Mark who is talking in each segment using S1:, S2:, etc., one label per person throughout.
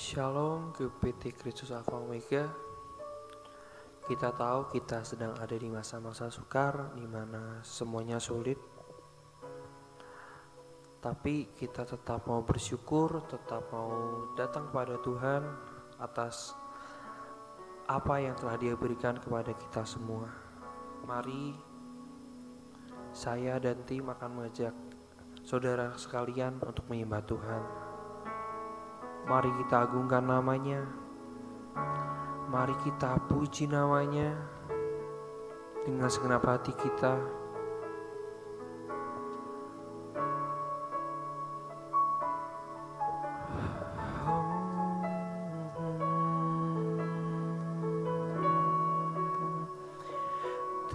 S1: Shalom GPT Kristus Alpha Omega. Kita tahu kita sedang ada di masa-masa sukar, di mana semuanya sulit. Tapi kita tetap mau bersyukur, tetap mau datang kepada Tuhan atas apa yang telah Dia berikan kepada kita semua. Mari saya dan tim akan mengajak saudara sekalian untuk menyembah Tuhan. Mari kita agungkan namanya. Mari kita puji namanya dengan segenap hati kita.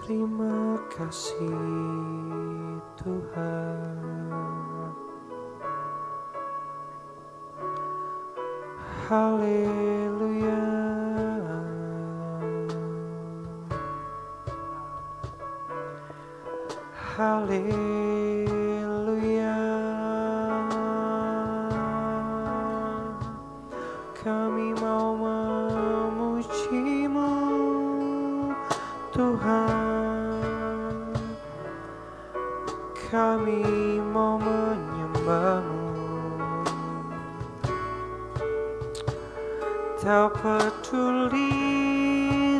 S1: Terima kasih Tuhan. Haleluya. Haleluya. Kami mau memuji-Mu Tuhan. Kami mau menyembah-Mu. Tak peduli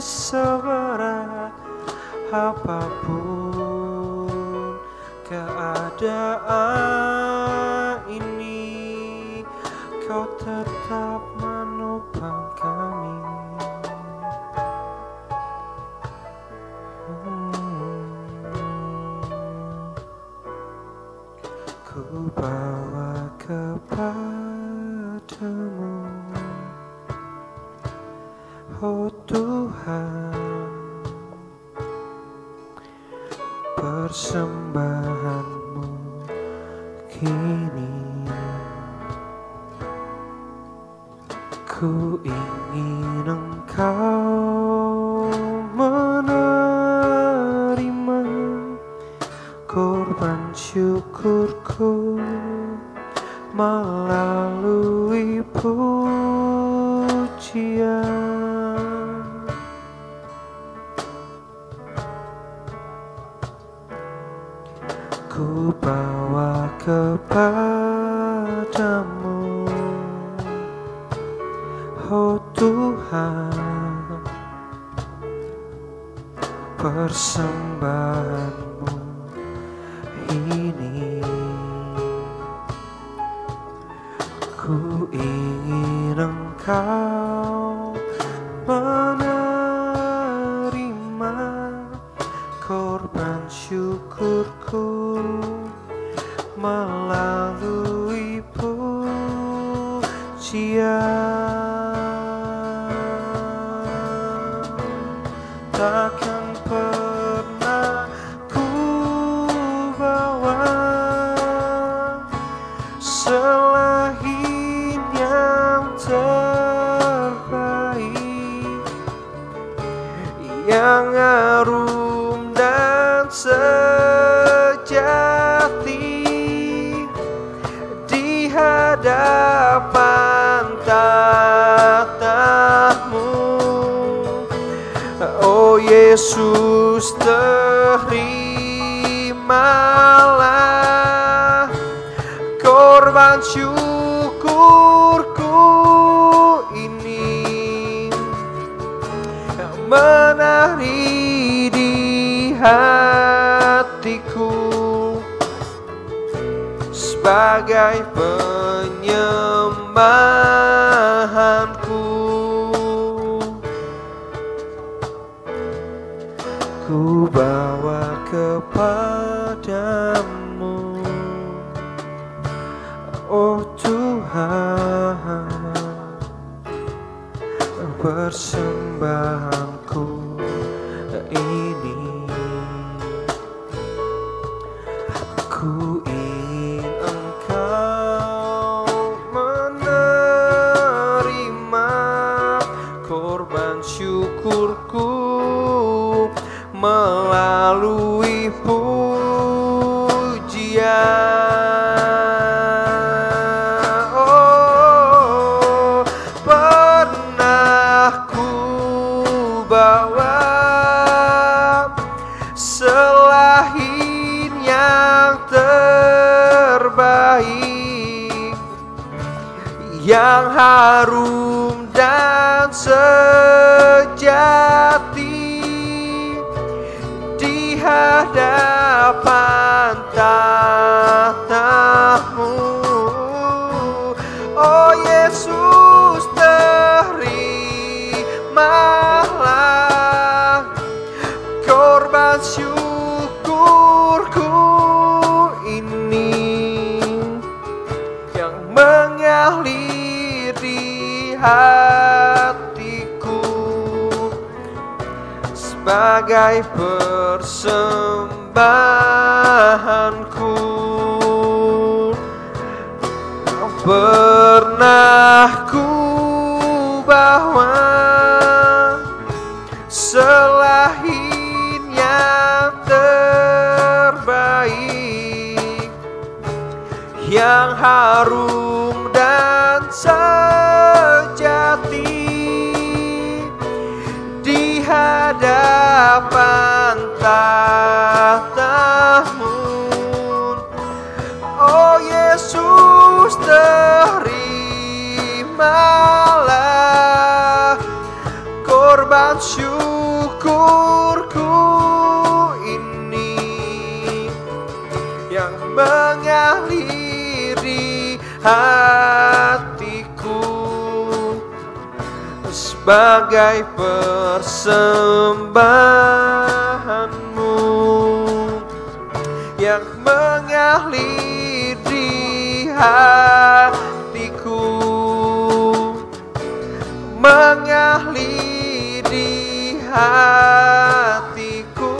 S1: seberat apapun keadaan ini, Kau tetap menopang kami. Ku bawa kepadamu, oh Tuhan, persembahan-Mu kini. Ku ingin Engkau menerima korban syukurku melalui pujian. Ku bawa kepadamu, oh Tuhan, persembahan-Mu ini. Ku ingin Engkau menerima korban syukurku melalui pujian. Takkan pernah ku bawa selain yang terbaik, yang harum dan sejati di hadapan tahta-Mu. Oh Yesus, terimalah korban syukurku ini, menari di hatiku sebagai penyembahanku. Ku bawa kepadamu, oh Tuhan, persembahanku ini. Ku ingin Engkau menerima korban syukurku melalui pujian. Oh, yang harum dan sejati di hadapan tahta-Mu. Oh Yesus, terimalah korban syukurku ini yang mengalir di hatiku sebagai persembahanku. Pernah ku bawa selain yang terbaik, yang harum dan sejati di hadapan tahta-Mu. Oh Yesus, terimalah korban syukurku ini yang mengalir di hatiku sebagai persembahanmu yang mengalir di hatiku, mengalir di hatiku,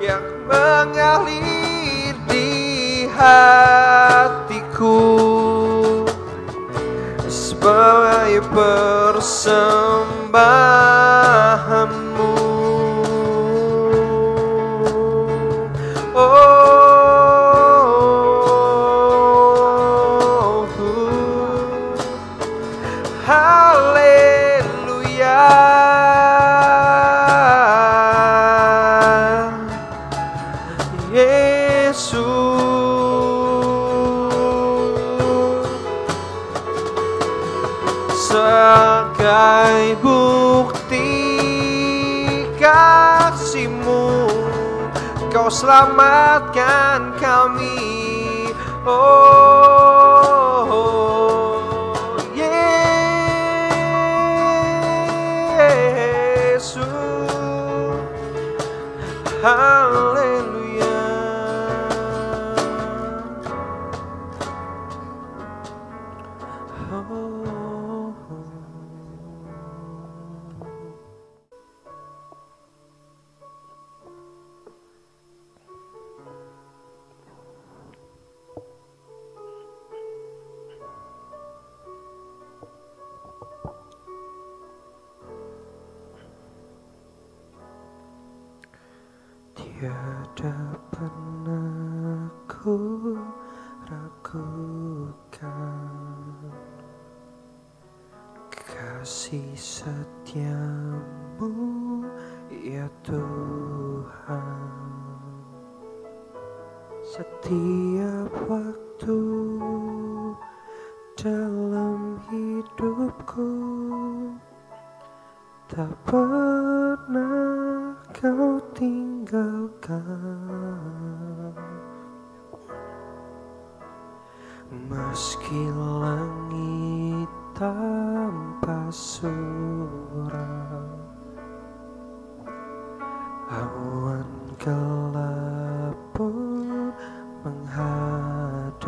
S1: yang mengalir di hatiku sebagai persembahanmu. Sebagai bukti kasih-Mu, Kau selamatkan kami. Oh Yesus, haleluya. Tiada pernah ku ragukan kasih setia-Mu, ya Tuhan. Setiap waktu dalam hidupku tak pernah Kau tinggalkan. Meski langit tanpa surat, awan gelap pun menghadap,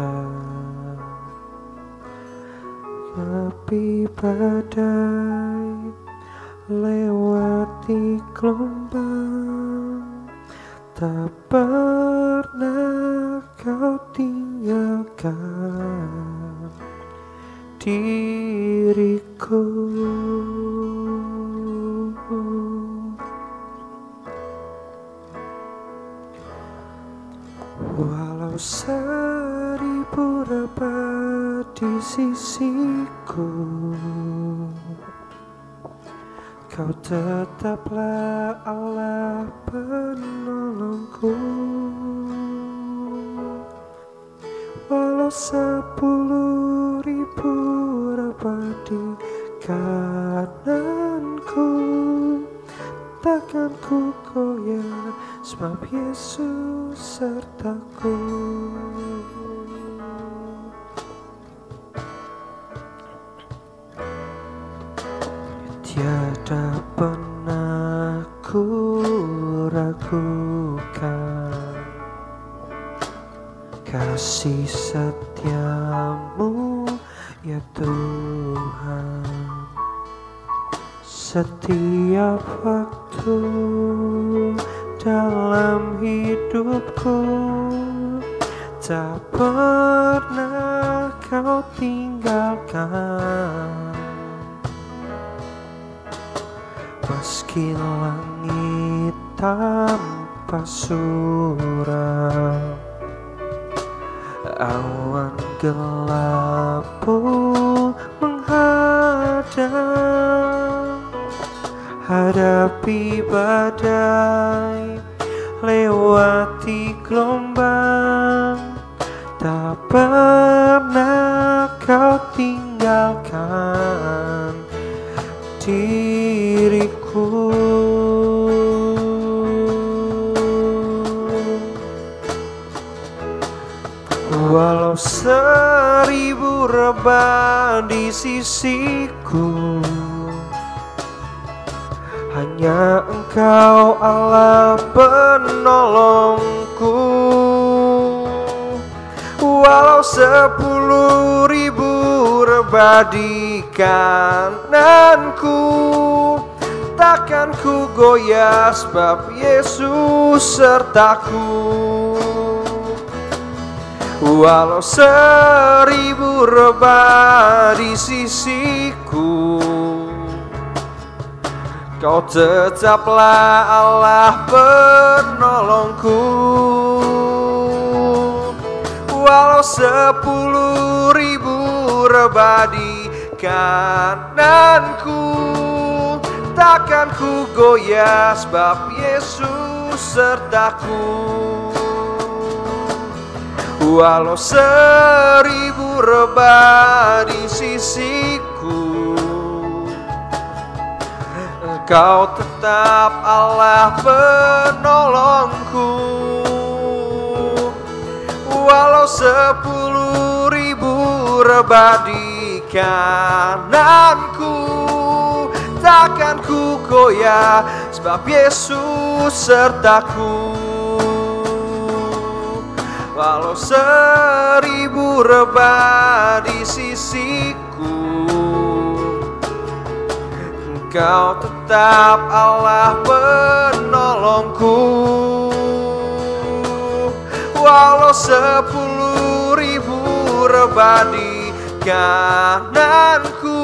S1: api badai lewati gelombang, tak pernah Kau tinggalkan diriku. Walau 1000 rapat di sisiku, Kau tetaplah Allah penolongku. Walau 10.000 tepat di kananku, takkan ku goyah sebab Yesus sertaku. Tiada pernah ku ragukan kasih setiamu ya Tuhan. Setiap waktu dalam hidupku tak pernah kau tinggalkan. Meski langit tanpa surau, awan gelap pun menghadang, hadapi badai, lewati gelombang, tak pernah kau tinggalkan diriku. Walau 1000 rebah di sisiku, hanya Engkau Allah penolongku. Walau 10.000 rebah di kananku, takkan ku goyah sebab Yesus sertaku. Walau 1000 rebah di sisiku, Kau tetaplah Allah penolongku. Walau 10.000 rebah di kananku, takkan ku goyah sebab Yesus sertaku. Walau 1000 rebah di sisiku, Engkau tetap Allah penolongku. Walau 10.000 rebah di kananku, takkan ku goyah sebab Yesus sertaku. Walau 1000 rebah di sisiku, Engkau tetap Allah penolongku. Walau 10.000 rebah di kananku,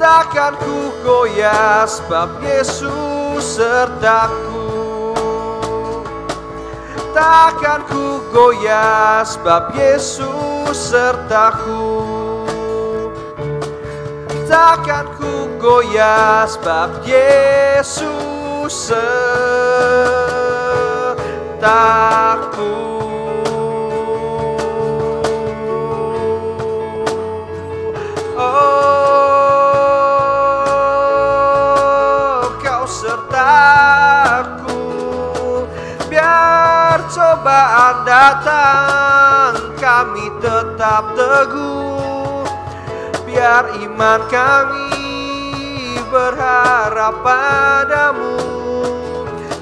S1: takkan ku goyah sebab Yesus sertaku. Takkan ku goyah sebab Yesus sertaku. Takkan ku goyah sebab Yesus sertaku. Oh, Kau sertaku. Biar cobaan datang, kami tetap teguh. Biar iman kami berharap padamu.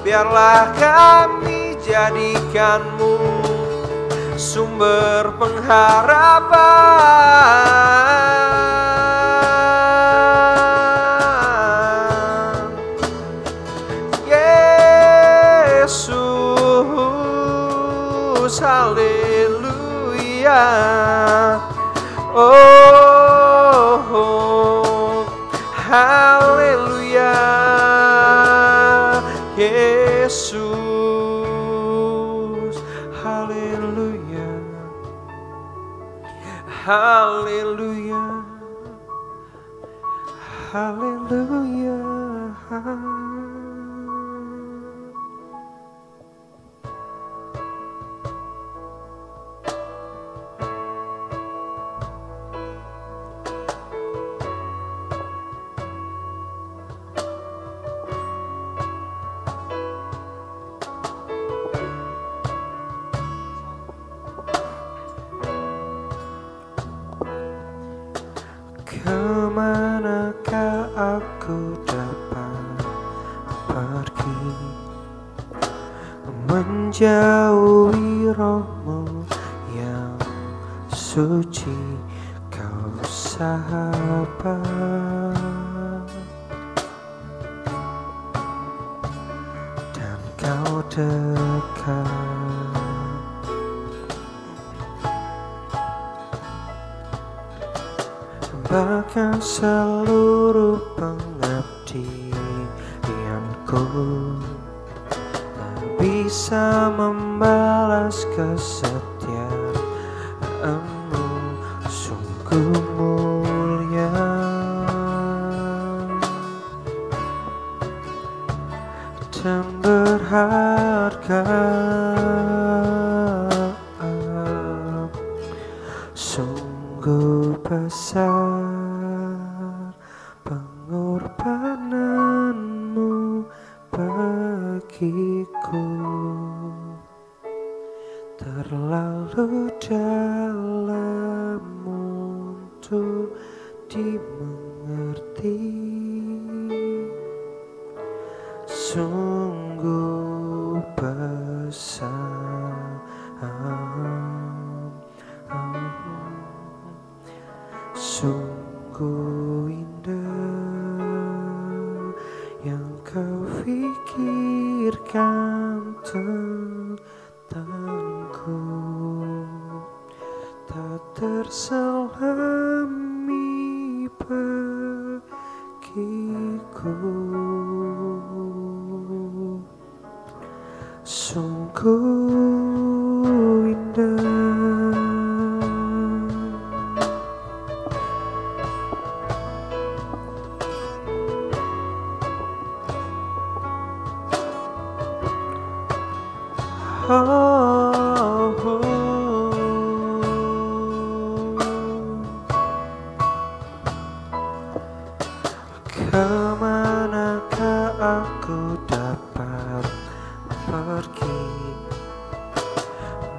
S1: Biarlah kami jadikanmu sumber pengharapan. Yesus, haleluya. Oh, haleluya. Yesus, haleluya. Haleluya. Haleluya. Kemanakah aku dapat pergi, menjauhi rohmu yang suci, kau sahabat, dan kau dekat. Bahkan seluruh pengabdianku tak bisa membalas kesetiaanmu, sungguh mulia dan berharga, sungguh besar pengorbananmu bagiku, terlalu dalam untuk dimengerti, sungguh besar, sungguh indah yang kau pikirkan tentangku, tak terselami bagiku, sungguh indah. Kemanakah aku dapat pergi,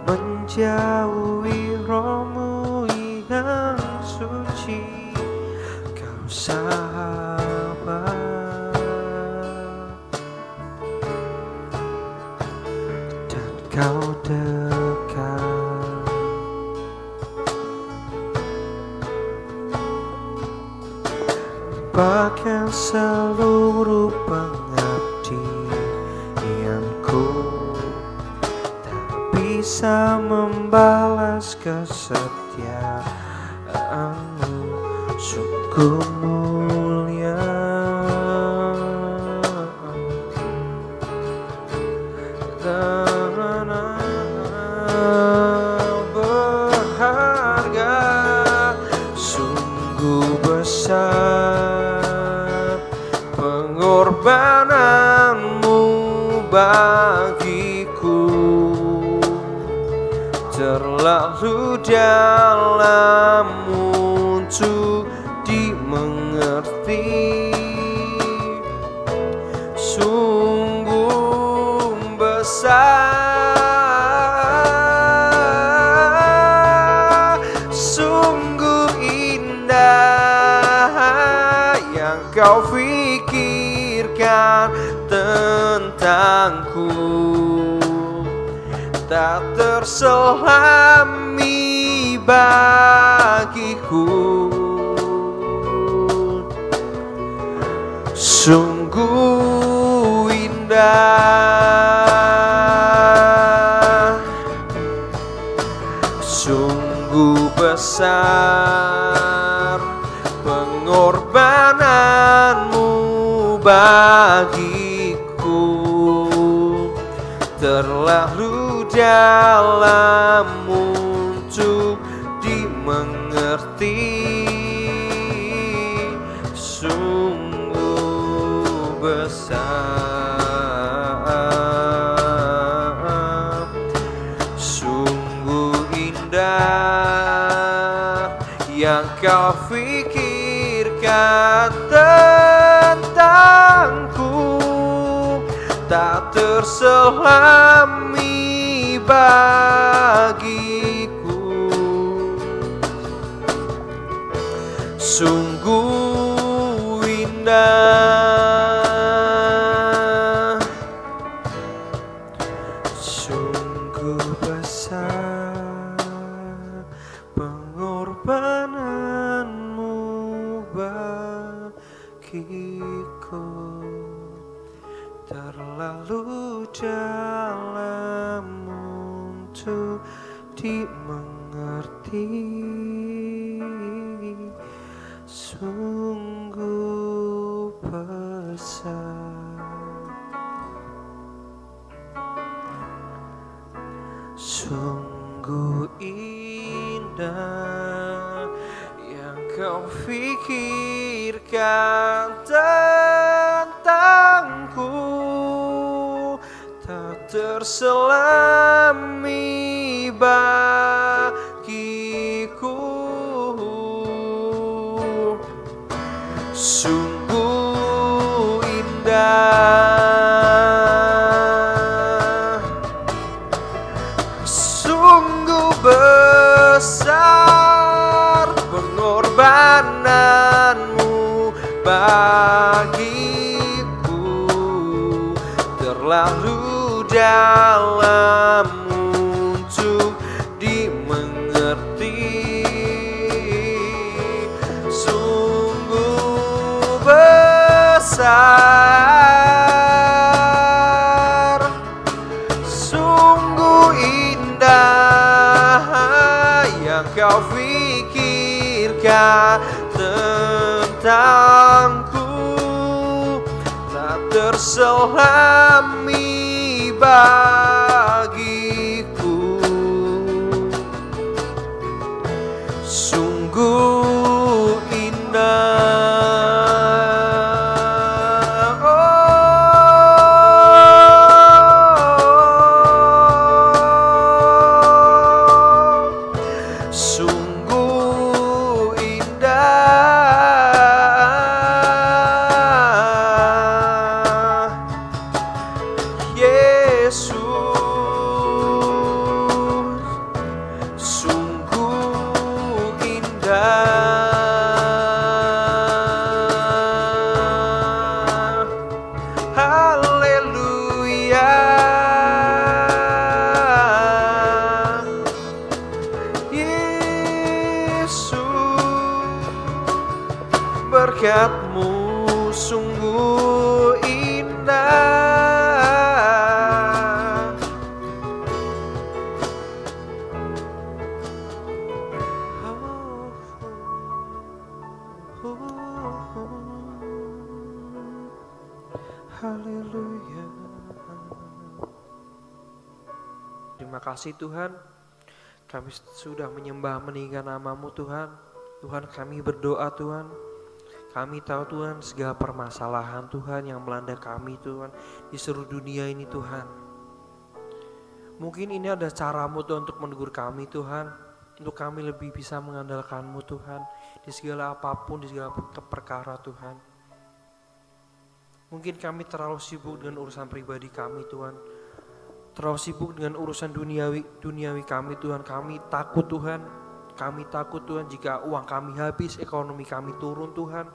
S1: menjauhi rohmu yang suci, kau sahabat, dan kau dekat. Bahkan seluruh pengabdianku tak bisa membalas kesetiaanmu, sungguh mulia dan berharga, sungguh besar pengorbananmu bagiku, terlalu dalam untuk dimengerti, sungguh besar, sungguh indah yang kau pikirkan tentangku, tak terselami bagiku, sungguh indah, sungguh besar pengorbananmu bagiku, terlalu dalam untuk dimengerti, sungguh besar, sungguh indah yang kau pikirkan tentangku, tak terselami bagiku, sungguh dimengerti, sungguh besar, sungguh indah yang kau pikirkan tentangku, tak terselami bagiku. Sungguh indah, sungguh besar pengorbananmu bagiku, terlalu dalam untuk dimengerti. Sungguh besar, sungguh indah yang kau pikirkan tentangku, tak terselami bagiku. Sungguh indah, sungguh indah, Yesus, sungguh indah. Haleluya, Yesus, berkat-Mu sungguh indah. Haleluya. Terima kasih Tuhan, kami sudah menyembah meninggikan nama-Mu Tuhan. Tuhan, kami berdoa Tuhan, kami tahu Tuhan segala permasalahan Tuhan yang melanda kami Tuhan di seluruh dunia ini Tuhan. Mungkin ini ada cara-Mu Tuhan untuk menegur kami Tuhan, untuk kami lebih bisa mengandalkan-Mu Tuhan di segala apapun, di segala perkara Tuhan. Mungkin kami terlalu sibuk dengan urusan pribadi kami Tuhan, terlalu sibuk dengan urusan duniawi kami Tuhan. Kami takut Tuhan, jika uang kami habis, ekonomi kami turun Tuhan.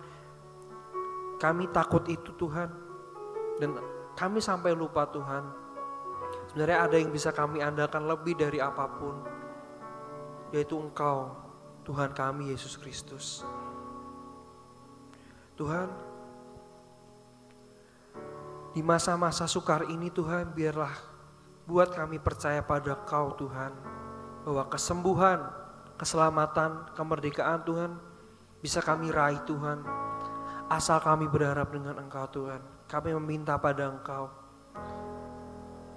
S1: Kami takut itu Tuhan, dan kami sampai lupa Tuhan, sebenarnya ada yang bisa kami andalkan lebih dari apapun, yaitu Engkau, Tuhan kami Yesus Kristus. Tuhan, di masa-masa sukar ini Tuhan, biarlah buat kami percaya pada Kau Tuhan, bahwa kesembuhan, keselamatan, kemerdekaan Tuhan bisa kami raih Tuhan, asal kami berharap dengan Engkau Tuhan. Kami meminta pada Engkau,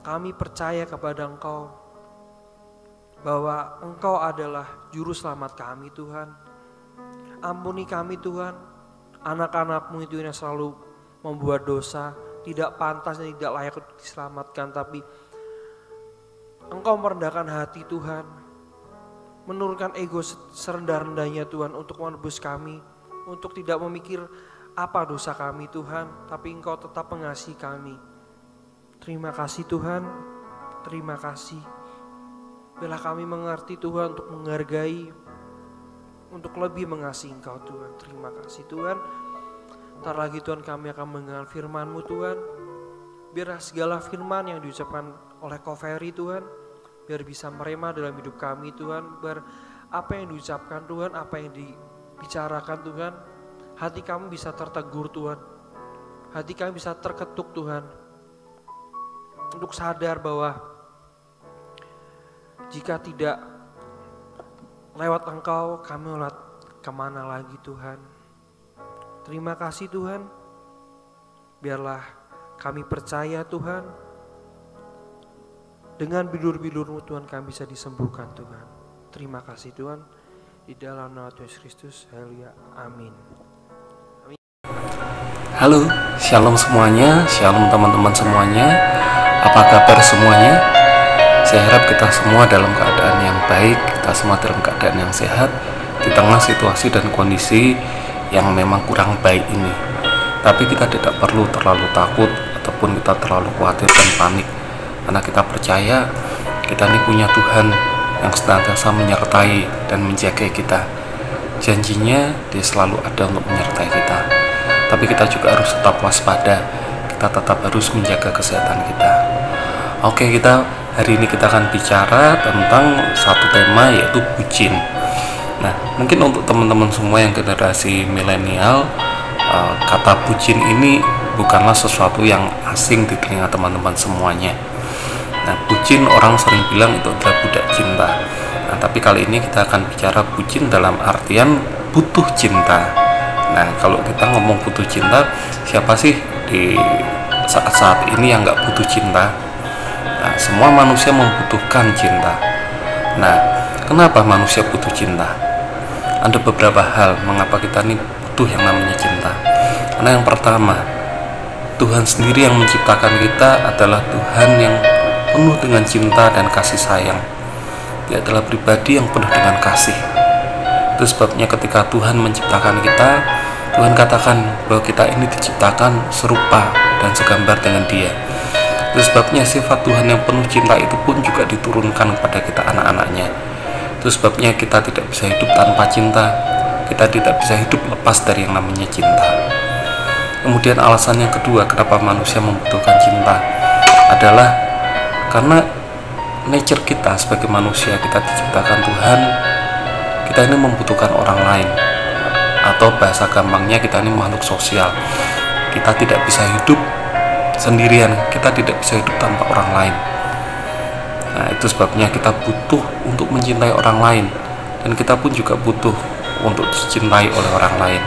S1: kami percaya kepada Engkau, bahwa Engkau adalah juru selamat kami Tuhan. Ampuni kami Tuhan, anak-anak-Mu itu yang selalu membuat dosa, tidak pantas dan tidak layak untuk diselamatkan, tapi Engkau merendahkan hati Tuhan, menurunkan ego serendah-rendahnya Tuhan untuk menebus kami, untuk tidak memikir apa dosa kami Tuhan, tapi Engkau tetap mengasihi kami. Terima kasih Tuhan, terima kasih. Biarlah kami mengerti Tuhan untuk menghargai, untuk lebih mengasihi Engkau Tuhan. Terima kasih Tuhan. Ntar lagi Tuhan kami akan mendengar firman-Mu Tuhan. Biarlah segala firman yang diucapkan oleh Ko Ferry Tuhan, biar bisa merema dalam hidup kami Tuhan. Biar apa yang diucapkan Tuhan, apa yang dibicarakan Tuhan, hati kami bisa tertegur Tuhan, hati kami bisa terketuk Tuhan, untuk sadar bahwa jika tidak lewat Engkau kami lewat kemana lagi Tuhan. Terima kasih Tuhan. Biarlah kami percaya Tuhan, dengan bidur-bidurmu Tuhan kami bisa disembuhkan Tuhan. Terima kasih Tuhan. Di dalam nama Tuhan Yesus Kristus, haleluya, amin.
S2: Halo, shalom semuanya, shalom teman-teman semuanya. Apa kabar semuanya? Saya harap kita semua dalam keadaan yang baik, kita semua dalam keadaan yang sehat di tengah situasi dan kondisi yang memang kurang baik ini. Tapi kita tidak perlu terlalu takut ataupun kita terlalu khawatir dan panik, karena kita percaya kita ini punya Tuhan yang senantiasa menyertai dan menjaga kita. Janjinya Dia selalu ada untuk menyertai kita. Tapi kita juga harus tetap waspada, kita tetap harus menjaga kesehatan kita. Oke, hari ini kita akan bicara tentang satu tema, yaitu bucin. Nah, mungkin untuk teman-teman semua yang generasi milenial, kata bucin ini bukanlah sesuatu yang asing di telinga teman-teman semuanya. Nah, bucin orang sering bilang itu adalah budak cinta. Nah, tapi kali ini kita akan bicara bucin dalam artian butuh cinta. Nah, kalau kita ngomong butuh cinta, siapa sih di saat-saat ini yang nggak butuh cinta? Nah, semua manusia membutuhkan cinta. Nah, kenapa manusia butuh cinta? Ada beberapa hal mengapa kita ini butuh yang namanya cinta. Karena yang pertama, Tuhan sendiri yang menciptakan kita adalah Tuhan yang penuh dengan cinta dan kasih sayang. Dia adalah pribadi yang penuh dengan kasih. Itu sebabnya ketika Tuhan menciptakan kita, Tuhan katakan bahwa kita ini diciptakan serupa dan segambar dengan Dia. Itu sebabnya sifat Tuhan yang penuh cinta itu pun juga diturunkan kepada kita anak-anaknya. Itu sebabnya kita tidak bisa hidup tanpa cinta. Kita tidak bisa hidup lepas dari yang namanya cinta. Kemudian alasan yang kedua kenapa manusia membutuhkan cinta adalah karena nature kita sebagai manusia, kita diciptakan Tuhan, kita ini membutuhkan orang lain, atau bahasa gampangnya kita ini makhluk sosial. Kita tidak bisa hidup sendirian, kita tidak bisa hidup tanpa orang lain. Nah, itu sebabnya kita butuh untuk mencintai orang lain, dan kita pun juga butuh untuk dicintai oleh orang lain.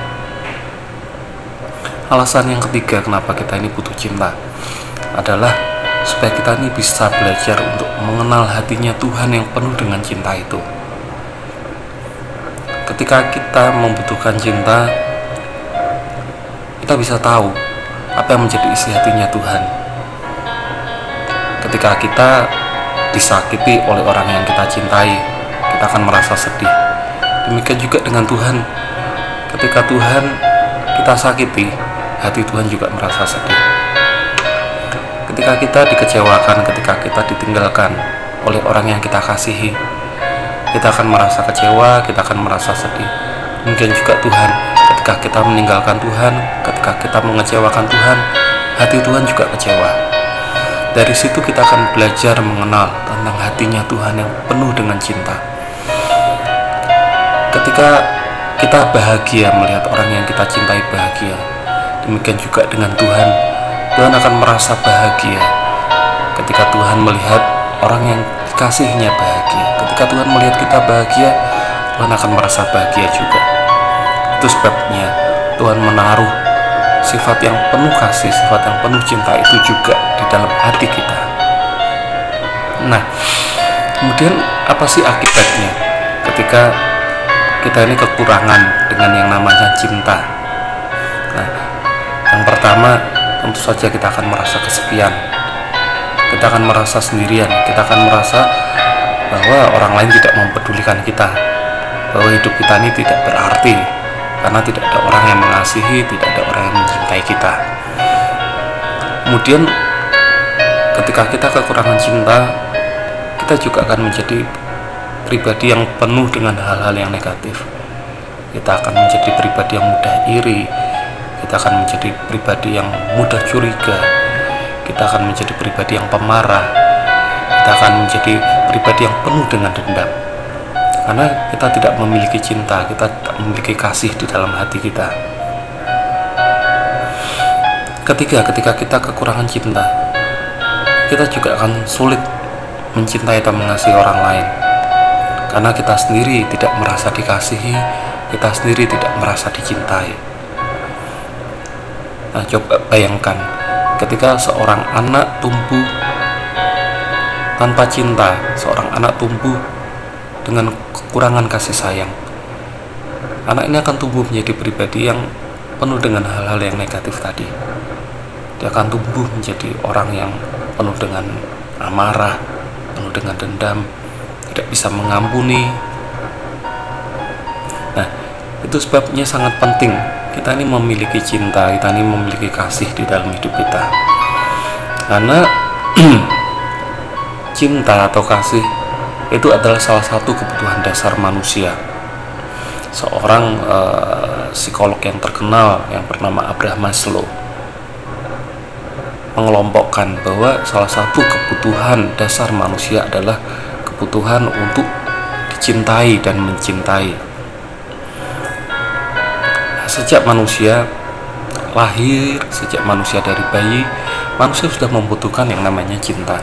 S2: Alasan yang ketiga kenapa kita ini butuh cinta adalah supaya kita ini bisa belajar untuk mengenal hatinya Tuhan yang penuh dengan cinta itu. Ketika kita membutuhkan cinta, kita bisa tahu apa yang menjadi isi hatinya Tuhan. Ketika kita disakiti oleh orang yang kita cintai, kita akan merasa sedih. Demikian juga dengan Tuhan. Ketika Tuhan kita sakiti, hati Tuhan juga merasa sedih. Ketika kita dikecewakan, ketika kita ditinggalkan oleh orang yang kita kasihi, kita akan merasa kecewa, kita akan merasa sedih. Mungkin juga Tuhan, ketika kita meninggalkan Tuhan, ketika kita mengecewakan Tuhan, hati Tuhan juga kecewa. Dari situ kita akan belajar mengenal tentang hatinya Tuhan yang penuh dengan cinta. Ketika kita bahagia melihat orang yang kita cintai bahagia, demikian juga dengan Tuhan. Tuhan akan merasa bahagia ketika Tuhan melihat orang yang dikasihnya bahagia. Ketika Tuhan melihat kita bahagia, Tuhan akan merasa bahagia juga. Itu sebabnya Tuhan menaruh sifat yang penuh kasih, sifat yang penuh cinta itu juga di dalam hati kita. Nah, kemudian apa sih akibatnya ketika kita ini kekurangan dengan yang namanya cinta? Nah, yang pertama, tentu saja kita akan merasa kesepian, kita akan merasa sendirian, kita akan merasa bahwa orang lain tidak mempedulikan kita, bahwa hidup kita ini tidak berarti karena tidak ada orang yang mengasihi, tidak ada orang yang mencintai kita. Kemudian ketika kita kekurangan cinta, kita juga akan menjadi pribadi yang penuh dengan hal-hal yang negatif. Kita akan menjadi pribadi yang mudah iri, kita akan menjadi pribadi yang mudah curiga, kita akan menjadi pribadi yang pemarah, kita akan menjadi pribadi yang penuh dengan dendam. Karena kita tidak memiliki cinta, kita tidak memiliki kasih di dalam hati kita. Ketika kita kekurangan cinta, kita juga akan sulit mencintai atau mengasihi orang lain. karena kita sendiri tidak merasa dikasihi, kita sendiri tidak merasa dicintai. Nah, coba bayangkan ketika seorang anak tumbuh tanpa cinta, seorang anak tumbuh dengan kekurangan kasih sayang, anak ini akan tumbuh menjadi pribadi yang penuh dengan hal-hal yang negatif tadi. Dia akan tumbuh menjadi orang yang penuh dengan amarah, penuh dengan dendam, tidak bisa mengampuni. Nah, itu sebabnya sangat penting kita ini memiliki cinta, kita ini memiliki kasih di dalam hidup kita. Karena cinta atau kasih itu adalah salah satu kebutuhan dasar manusia. Seorang psikolog yang terkenal yang bernama Abraham Maslow mengelompokkan bahwa salah satu kebutuhan dasar manusia adalah kebutuhan untuk dicintai dan mencintai. Sejak manusia lahir, sejak manusia dari bayi, manusia sudah membutuhkan yang namanya cinta.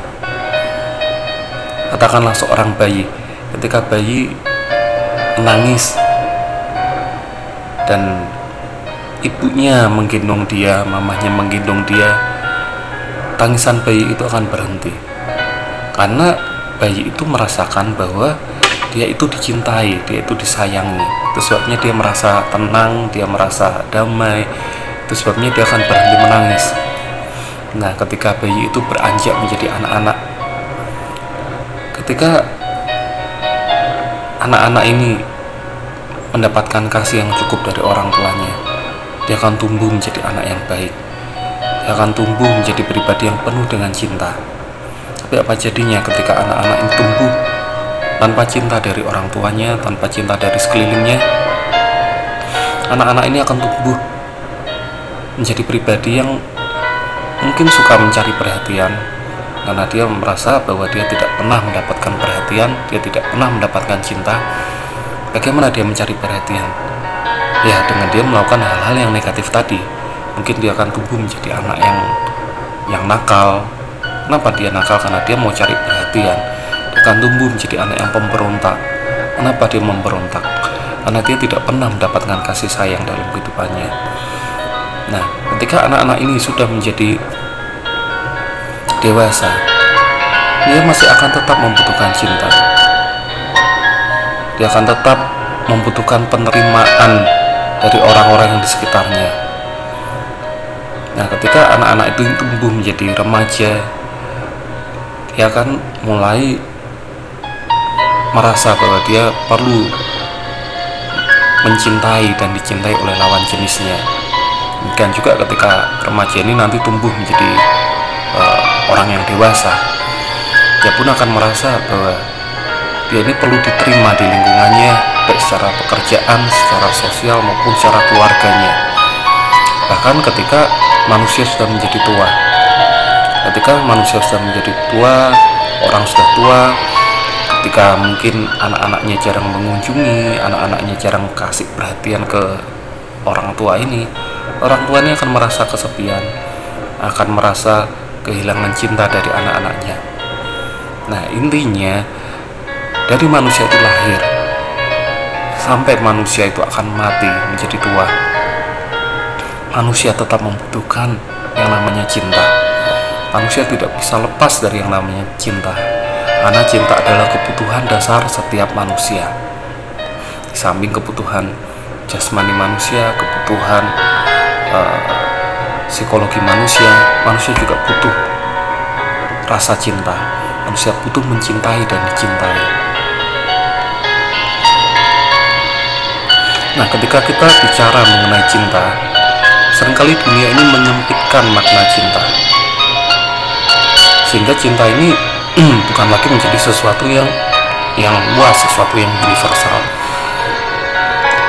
S2: Katakanlah seorang bayi, ketika bayi menangis dan ibunya menggendong dia, mamahnya menggendong dia, tangisan bayi itu akan berhenti. Karena bayi itu merasakan bahwa dia itu dicintai, dia itu disayangi. Itu sebabnya dia merasa tenang, dia merasa damai. Itu sebabnya dia akan berhenti menangis. Nah, ketika bayi itu beranjak menjadi anak-anak, ketika anak-anak ini mendapatkan kasih yang cukup dari orang tuanya, dia akan tumbuh menjadi anak yang baik. Dia akan tumbuh menjadi pribadi yang penuh dengan cinta. Tapi apa jadinya ketika anak-anak ini tumbuh tanpa cinta dari orang tuanya, tanpa cinta dari sekelilingnya? Anak-anak ini akan tumbuh menjadi pribadi yang mungkin suka mencari perhatian, karena dia merasa bahwa dia tidak pernah mendapatkan perhatian, dia tidak pernah mendapatkan cinta. Bagaimana dia mencari perhatian? Ya, dengan dia melakukan hal-hal yang negatif tadi. Mungkin dia akan tumbuh menjadi anak yang nakal. Kenapa dia nakal? Karena dia mau cari perhatian. Dia akan tumbuh menjadi anak yang pemberontak. Kenapa dia memberontak? Karena dia tidak pernah mendapatkan kasih sayang dalam kehidupannya. Nah, ketika anak-anak ini sudah menjadi dewasa, dia masih akan tetap membutuhkan cinta. Dia akan tetap membutuhkan penerimaan dari orang-orang yang di sekitarnya. Nah, ketika anak-anak itu tumbuh menjadi remaja, dia akan mulai merasa bahwa dia perlu mencintai dan dicintai oleh lawan jenisnya. Dan juga ketika remaja ini nanti tumbuh menjadi orang yang dewasa, dia pun akan merasa bahwa dia ini perlu diterima di lingkungannya, baik secara pekerjaan, secara sosial maupun secara keluarganya. Bahkan ketika manusia sudah menjadi tua, orang sudah tua, ketika mungkin anak-anaknya jarang mengunjungi, anak-anaknya jarang kasih perhatian ke orang tua ini, orang tuanya akan merasa kesepian, akan merasa kehilangan cinta dari anak-anaknya. Nah, intinya dari manusia itu lahir sampai manusia itu akan mati menjadi tua, manusia tetap membutuhkan yang namanya cinta. Manusia tidak bisa lepas dari yang namanya cinta, karena cinta adalah kebutuhan dasar setiap manusia. Di samping kebutuhan jasmani manusia, kebutuhan psikologi manusia juga butuh rasa cinta. Manusia butuh mencintai dan dicintai. Nah, ketika kita bicara mengenai cinta, seringkali dunia ini menyempitkan makna cinta, sehingga cinta ini bukan lagi menjadi sesuatu yang luas, sesuatu yang universal.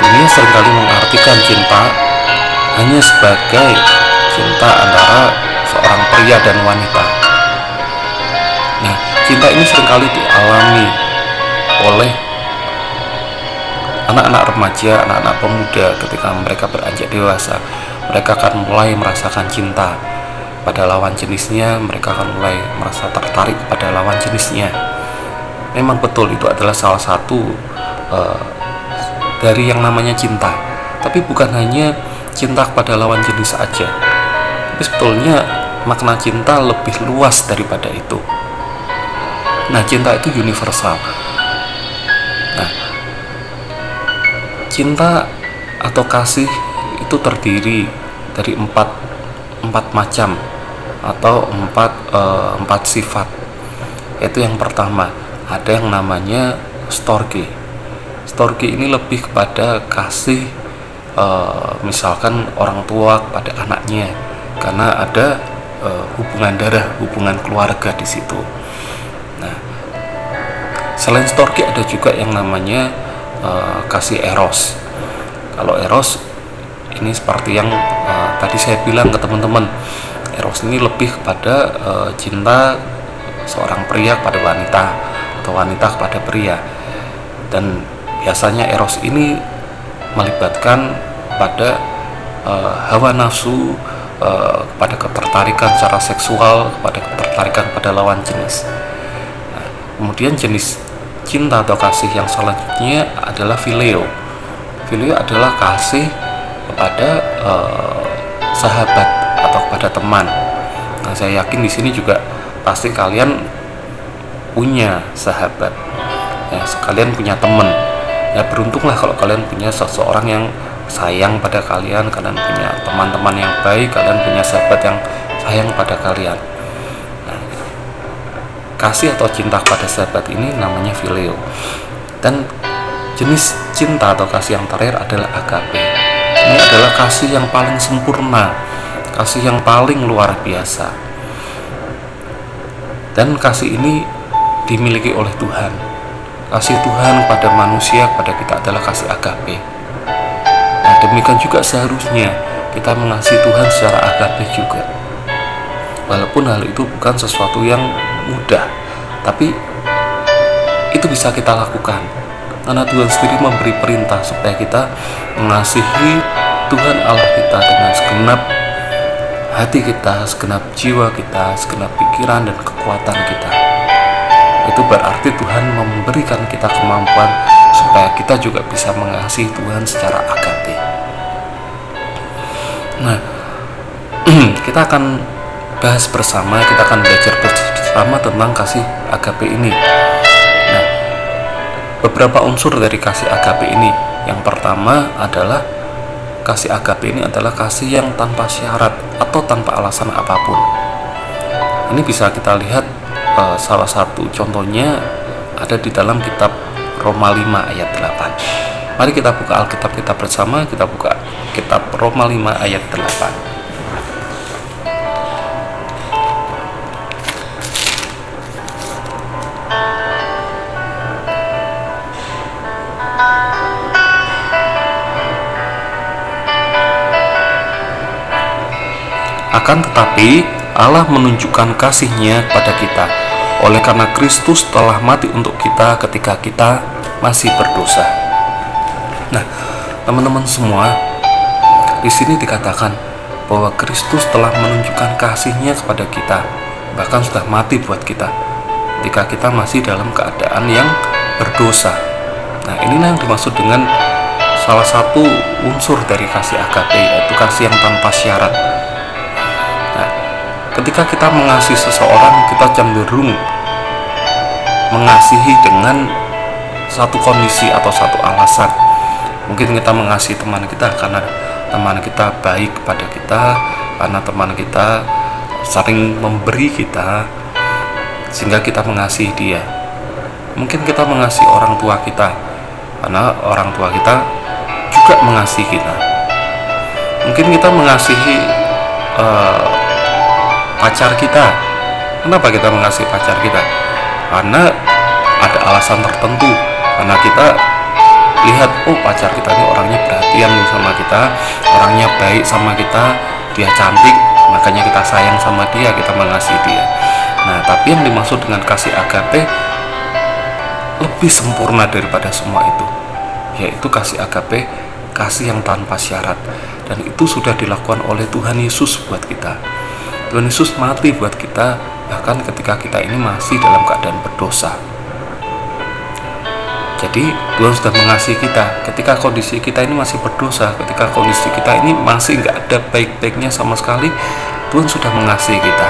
S2: Dunia seringkali mengartikan cinta hanya sebagai cinta antara seorang pria dan wanita. Nah, cinta ini seringkali dialami oleh anak-anak remaja, anak-anak pemuda. Ketika mereka beranjak dewasa, mereka akan mulai merasakan cinta pada lawan jenisnya, mereka akan mulai merasa tertarik pada lawan jenisnya. memang betul itu adalah salah satu dari yang namanya cinta. Tapi bukan hanya cinta kepada lawan jenis saja, tapi sebetulnya makna cinta lebih luas daripada itu. Nah, cinta itu universal. Nah, cinta atau kasih itu terdiri dari empat macam atau empat sifat. Yaitu yang pertama, ada yang namanya storge. Storge ini lebih kepada kasih misalkan orang tua kepada anaknya, karena ada hubungan darah, hubungan keluarga di situ. Nah, selain storge ada juga yang namanya kasih eros. Kalau eros ini seperti yang tadi saya bilang ke teman-teman, eros ini lebih kepada cinta seorang pria kepada wanita atau wanita kepada pria, dan biasanya eros ini melibatkan pada hawa nafsu, kepada ketertarikan secara seksual, kepada ketertarikan pada lawan jenis. Nah, kemudian jenis cinta atau kasih yang selanjutnya adalah phileo. Phileo adalah kasih kepada sahabat atau kepada teman. Nah, saya yakin di sini juga pasti kalian punya sahabat, ya, sekalian punya teman. Ya, beruntunglah kalau kalian punya seseorang yang sayang pada kalian, kalian punya teman-teman yang baik, kalian punya sahabat yang sayang pada kalian. Nah, kasih atau cinta pada sahabat ini namanya phileo. Dan jenis cinta atau kasih yang terakhir adalah agape. Ini adalah kasih yang paling sempurna, kasih yang paling luar biasa. Dan kasih ini dimiliki oleh Tuhan. Kasih Tuhan kepada manusia, kepada kita adalah kasih agape. Nah, demikian juga seharusnya kita mengasihi Tuhan secara agape juga. Walaupun hal itu bukan sesuatu yang mudah, tapi itu bisa kita lakukan. Karena Tuhan sendiri memberi perintah supaya kita mengasihi Tuhan Allah kita dengan segenap hati kita, segenap jiwa kita, segenap pikiran dan kekuatan kita. Itu berarti Tuhan memberikan kita kemampuan supaya kita juga bisa mengasihi Tuhan secara agape. Nah, kita akan bahas bersama, kita akan belajar bersama tentang kasih agape ini. Nah, beberapa unsur dari kasih agape ini. Yang pertama adalah kasih agape ini adalah kasih yang tanpa syarat atau tanpa alasan apapun. Ini bisa kita lihat, salah satu contohnya ada di dalam kitab Roma 5 ayat 8. Mari kita buka Alkitab kita bersama, kita buka kitab Roma 5 ayat 8. Akan tetapi Allah menunjukkan kasih-Nya kepada kita oleh karena Kristus telah mati untuk kita ketika kita masih berdosa. Nah, teman-teman semua, di sini dikatakan bahwa Kristus telah menunjukkan kasih-Nya kepada kita, bahkan sudah mati buat kita ketika kita masih dalam keadaan yang berdosa. Nah, inilah yang dimaksud dengan salah satu unsur dari kasih agape, yaitu kasih yang tanpa syarat. Ketika kita mengasihi seseorang, kita cenderung mengasihi dengan satu kondisi atau satu alasan. Mungkin kita mengasihi teman kita karena teman kita baik kepada kita, karena teman kita sering memberi kita, sehingga kita mengasihi dia. Mungkin kita mengasihi orang tua kita karena orang tua kita juga mengasihi kita. Mungkin kita mengasihi pacar kita. Kenapa kita mengasihi pacar kita? Karena ada alasan tertentu. Karena kita lihat, oh, pacar kita ini orangnya perhatian sama kita, orangnya baik sama kita, dia cantik, makanya kita sayang sama dia, kita mengasihi dia. Nah, tapi yang dimaksud dengan kasih agape lebih sempurna daripada semua itu, yaitu kasih agape, kasih yang tanpa syarat. Dan itu sudah dilakukan oleh Tuhan Yesus buat kita. Tuhan Yesus mati buat kita bahkan ketika kita ini masih dalam keadaan berdosa. Jadi Tuhan sudah mengasihi kita ketika kondisi kita ini masih berdosa, ketika kondisi kita ini masih nggak ada baik-baiknya sama sekali. Tuhan sudah mengasihi kita.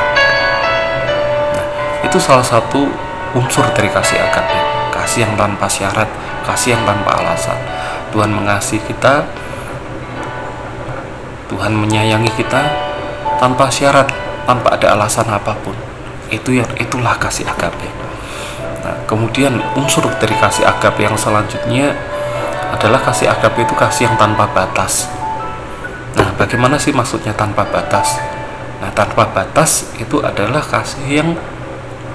S2: Nah, itu salah satu unsur dari kasih agape, kasih yang tanpa syarat, kasih yang tanpa alasan. Tuhan mengasihi kita, Tuhan menyayangi kita tanpa syarat, tanpa ada alasan apapun. Itulah kasih agape. Nah, kemudian unsur dari kasih agape yang selanjutnya adalah kasih agape itu kasih yang tanpa batas. Nah, bagaimana sih maksudnya tanpa batas? Nah, tanpa batas itu adalah kasih yang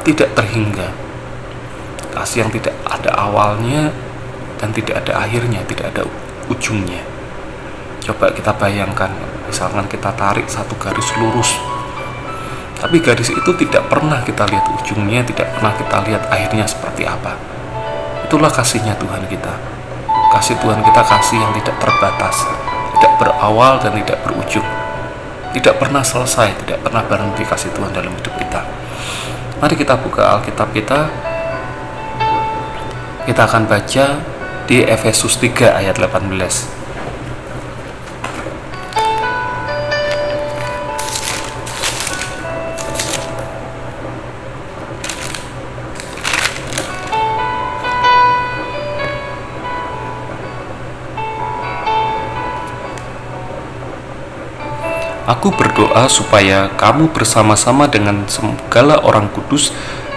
S2: tidak terhingga, kasih yang tidak ada awalnya dan tidak ada akhirnya, tidak ada ujungnya. Coba kita bayangkan, misalkan kita tarik satu garis lurus, tapi garis itu tidak pernah kita lihat ujungnya, tidak pernah kita lihat akhirnya seperti apa. Itulah kasihnya Tuhan kita. Kasih Tuhan kita kasih yang tidak terbatas, tidak berawal dan tidak berujung, tidak pernah selesai, tidak pernah berhenti kasih Tuhan dalam hidup kita. Mari kita buka Alkitab kita. Kita akan baca di Efesus 3 ayat 18. Aku berdoa supaya kamu bersama-sama dengan segala orang kudus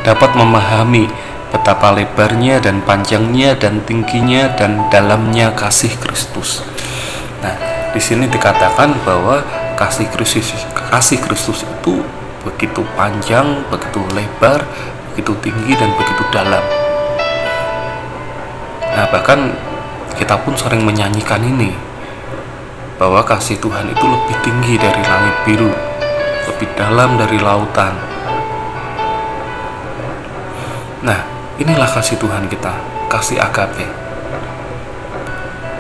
S2: dapat memahami betapa lebarnya dan panjangnya dan tingginya dan dalamnya kasih Kristus. Nah, di sini dikatakan bahwa kasih Kristus itu begitu panjang, begitu lebar, begitu tinggi dan begitu dalam. Nah, bahkan kita pun sering menyanyikan ini, bahwa kasih Tuhan itu lebih tinggi dari langit biru, lebih dalam dari lautan. Nah, inilah kasih Tuhan kita, kasih agape,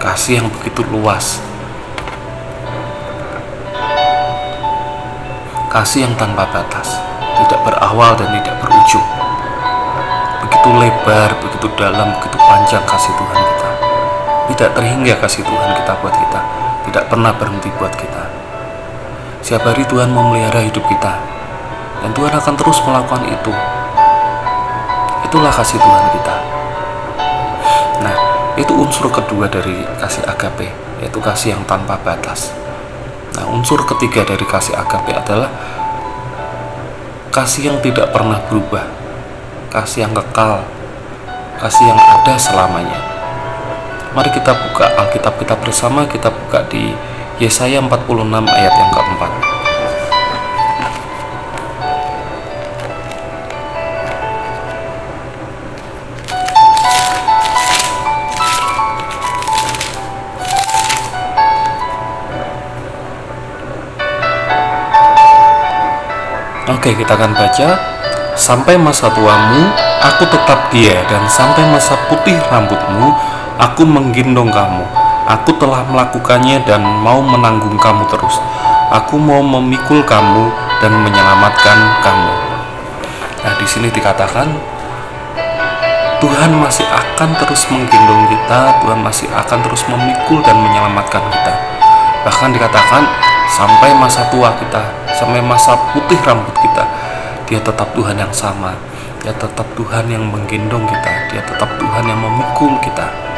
S2: kasih yang begitu luas, kasih yang tanpa batas, tidak berawal dan tidak berujung. Begitu lebar, begitu dalam, begitu panjang kasih Tuhan kita. Tidak terhingga kasih Tuhan kita buat kita, tidak pernah berhenti buat kita. Setiap hari Tuhan memelihara hidup kita, dan Tuhan akan terus melakukan itu. Itulah kasih Tuhan kita. Nah, itu unsur kedua dari kasih agape, yaitu kasih yang tanpa batas. Nah, unsur ketiga dari kasih agape adalah kasih yang tidak pernah berubah, kasih yang kekal, kasih yang ada selamanya. Mari kita buka Alkitab kita bersama. Kita buka di Yesaya 46 ayat yang keempat. Oke, kita akan baca. Sampai masa tuamu, aku tetap dia, dan sampai masa putih rambutmu, aku menggendong kamu. Aku telah melakukannya dan mau menanggung kamu terus. Aku mau memikul kamu dan menyelamatkan kamu. Nah, di sini dikatakan Tuhan masih akan terus menggendong kita, Tuhan masih akan terus memikul dan menyelamatkan kita. Bahkan dikatakan sampai masa tua kita, sampai masa putih rambut kita, Dia tetap Tuhan yang sama. Dia tetap Tuhan yang menggendong kita, Dia tetap Tuhan yang memikul kita.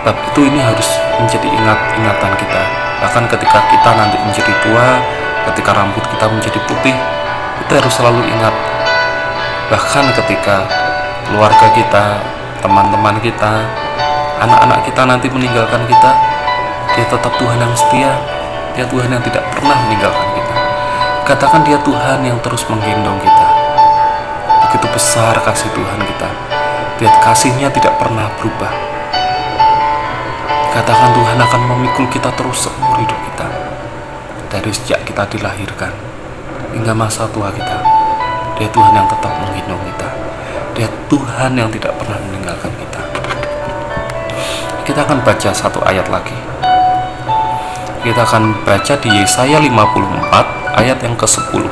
S2: Sebab itu ini harus menjadi ingatan kita. Bahkan ketika kita nanti menjadi tua, ketika rambut kita menjadi putih, kita harus selalu ingat. Bahkan ketika keluarga kita, teman-teman kita, anak-anak kita nanti meninggalkan kita, Dia tetap Tuhan yang setia. Dia Tuhan yang tidak pernah meninggalkan kita. Katakan Dia Tuhan yang terus menggendong kita. Begitu besar kasih Tuhan kita. Dia kasihnya tidak pernah berubah. Katakan Tuhan akan memikul kita terus seumur hidup kita. Dari sejak kita dilahirkan hingga masa tua kita, Dia Tuhan yang tetap menggendong kita. Dia Tuhan yang tidak pernah meninggalkan kita. Kita akan baca satu ayat lagi. Kita akan baca di Yesaya 54 ayat yang ke-10.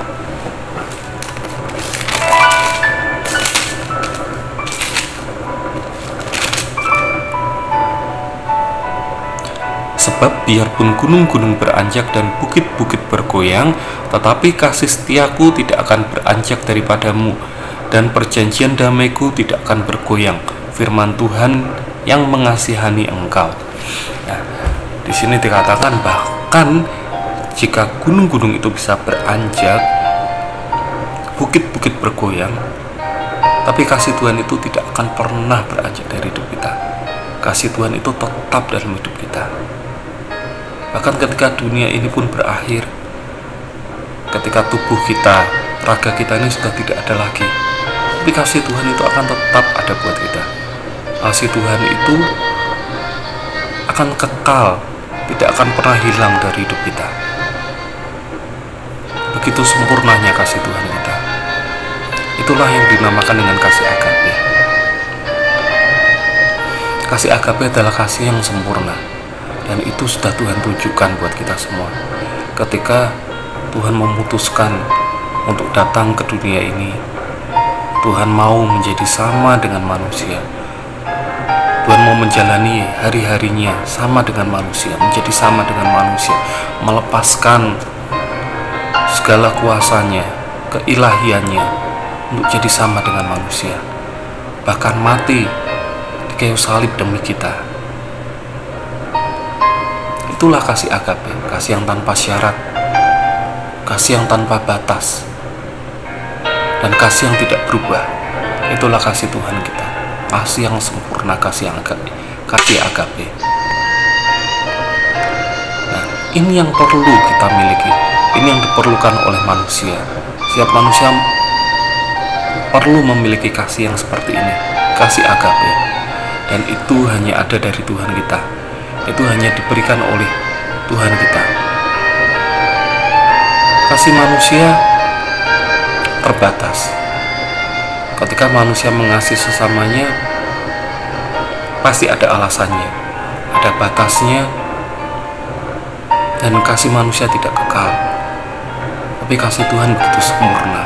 S2: Sebab biarpun gunung-gunung beranjak dan bukit-bukit bergoyang, tetapi kasih setiaku tidak akan beranjak daripadamu, dan perjanjian damaiku tidak akan bergoyang, firman Tuhan yang mengasihani engkau. Nah, di sini dikatakan bahkan jika gunung-gunung itu bisa beranjak, bukit-bukit bergoyang, tapi kasih Tuhan itu tidak akan pernah beranjak dari hidup kita. Kasih Tuhan itu tetap dalam hidup kita. Bahkan ketika dunia ini pun berakhir, ketika tubuh kita, raga kita ini sudah tidak ada lagi, tapi kasih Tuhan itu akan tetap ada buat kita. Kasih Tuhan itu akan kekal, tidak akan pernah hilang dari hidup kita. Begitu sempurnanya kasih Tuhan kita. Itulah yang dinamakan dengan kasih agape. Kasih agape adalah kasih yang sempurna, dan itu sudah Tuhan tunjukkan buat kita semua. Ketika Tuhan memutuskan untuk datang ke dunia ini, Tuhan mau menjadi sama dengan manusia. Tuhan mau menjalani hari-harinya sama dengan manusia, menjadi sama dengan manusia, melepaskan segala kuasanya, keilahiannya untuk jadi sama dengan manusia, bahkan mati di kayu salib demi kita. Itulah kasih agape, kasih yang tanpa syarat, kasih yang tanpa batas, dan kasih yang tidak berubah. Itulah kasih Tuhan kita, kasih yang sempurna, kasih agape. Nah, ini yang perlu kita miliki, ini yang diperlukan oleh manusia. Setiap manusia perlu memiliki kasih yang seperti ini, kasih agape, dan itu hanya ada dari Tuhan kita. Itu hanya diberikan oleh Tuhan kita. Kasih manusia terbatas. Ketika manusia mengasihi sesamanya, pasti ada alasannya, ada batasnya, dan kasih manusia tidak kekal. Tapi kasih Tuhan begitu sempurna,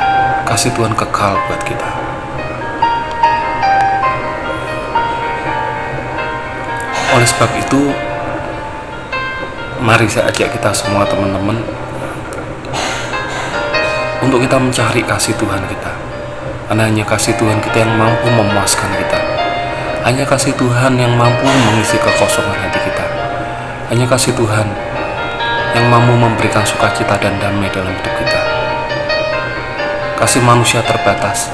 S2: kasih Tuhan kekal buat kita. Oleh sebab itu, mari saya ajak kita semua teman-teman untuk kita mencari kasih Tuhan kita. Karena hanya kasih Tuhan kita yang mampu memuaskan kita. Hanya kasih Tuhan yang mampu mengisi kekosongan hati kita. Hanya kasih Tuhan yang mampu memberikan sukacita dan damai dalam hidup kita. Kasih manusia terbatas.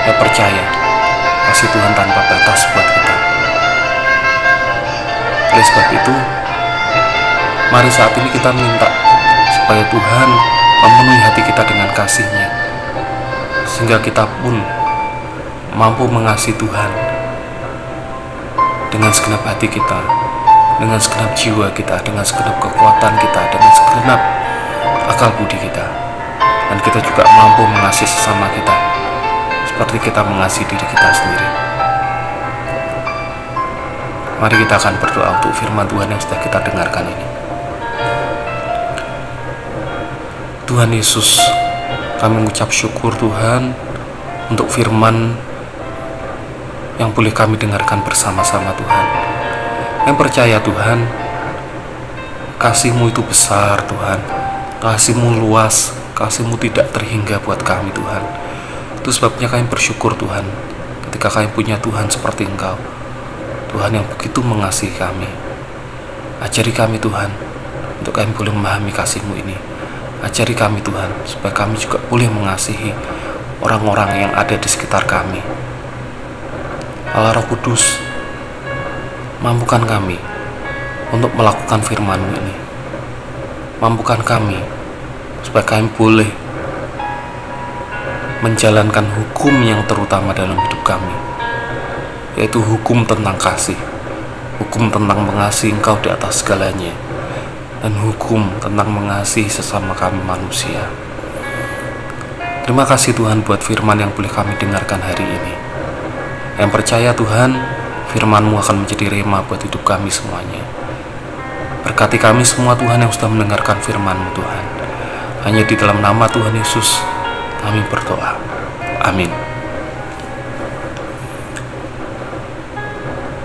S2: Ya percaya, kasih Tuhan tanpa batas buat kita. Oleh sebab itu, mari saat ini kita minta supaya Tuhan memenuhi hati kita dengan kasih-Nya, sehingga kita pun mampu mengasihi Tuhan dengan segenap hati kita, dengan segenap jiwa kita, dengan segenap kekuatan kita, dengan segenap akal budi kita. Dan kita juga mampu mengasihi sesama kita seperti kita mengasihi diri kita sendiri. Mari kita akan berdoa untuk firman Tuhan yang sudah kita dengarkan ini. Tuhan Yesus, kami mengucap syukur Tuhan untuk firman yang boleh kami dengarkan bersama-sama Tuhan. Yang percaya Tuhan, kasih-Mu itu besar Tuhan, kasih-Mu luas, kasih-Mu tidak terhingga buat kami Tuhan. Itu sebabnya kami bersyukur Tuhan ketika kami punya Tuhan seperti Engkau, Tuhan yang begitu mengasihi kami. Ajari kami Tuhan untuk kami boleh memahami kasih-Mu ini. Ajari kami Tuhan supaya kami juga boleh mengasihi orang-orang yang ada di sekitar kami. Allah Roh Kudus, mampukan kami untuk melakukan firman-Mu ini. Mampukan kami supaya kami boleh menjalankan hukum yang terutama dalam hidup kami, yaitu hukum tentang kasih, hukum tentang mengasihi Engkau di atas segalanya, dan hukum tentang mengasihi sesama kami manusia. Terima kasih Tuhan buat firman yang boleh kami dengarkan hari ini. Yang percaya Tuhan, firman-Mu akan menjadi rema buat hidup kami semuanya. Berkati kami semua Tuhan yang sudah mendengarkan firman-Mu Tuhan. Hanya di dalam nama Tuhan Yesus kami berdoa. Amin.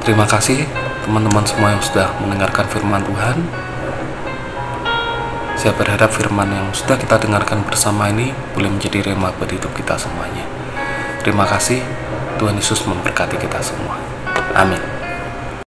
S2: Terima kasih teman-teman semua yang sudah mendengarkan firman Tuhan. Saya berharap firman yang sudah kita dengarkan bersama ini boleh menjadi rema buat hidup kita semuanya. Terima kasih, Tuhan Yesus memberkati kita semua. Amin.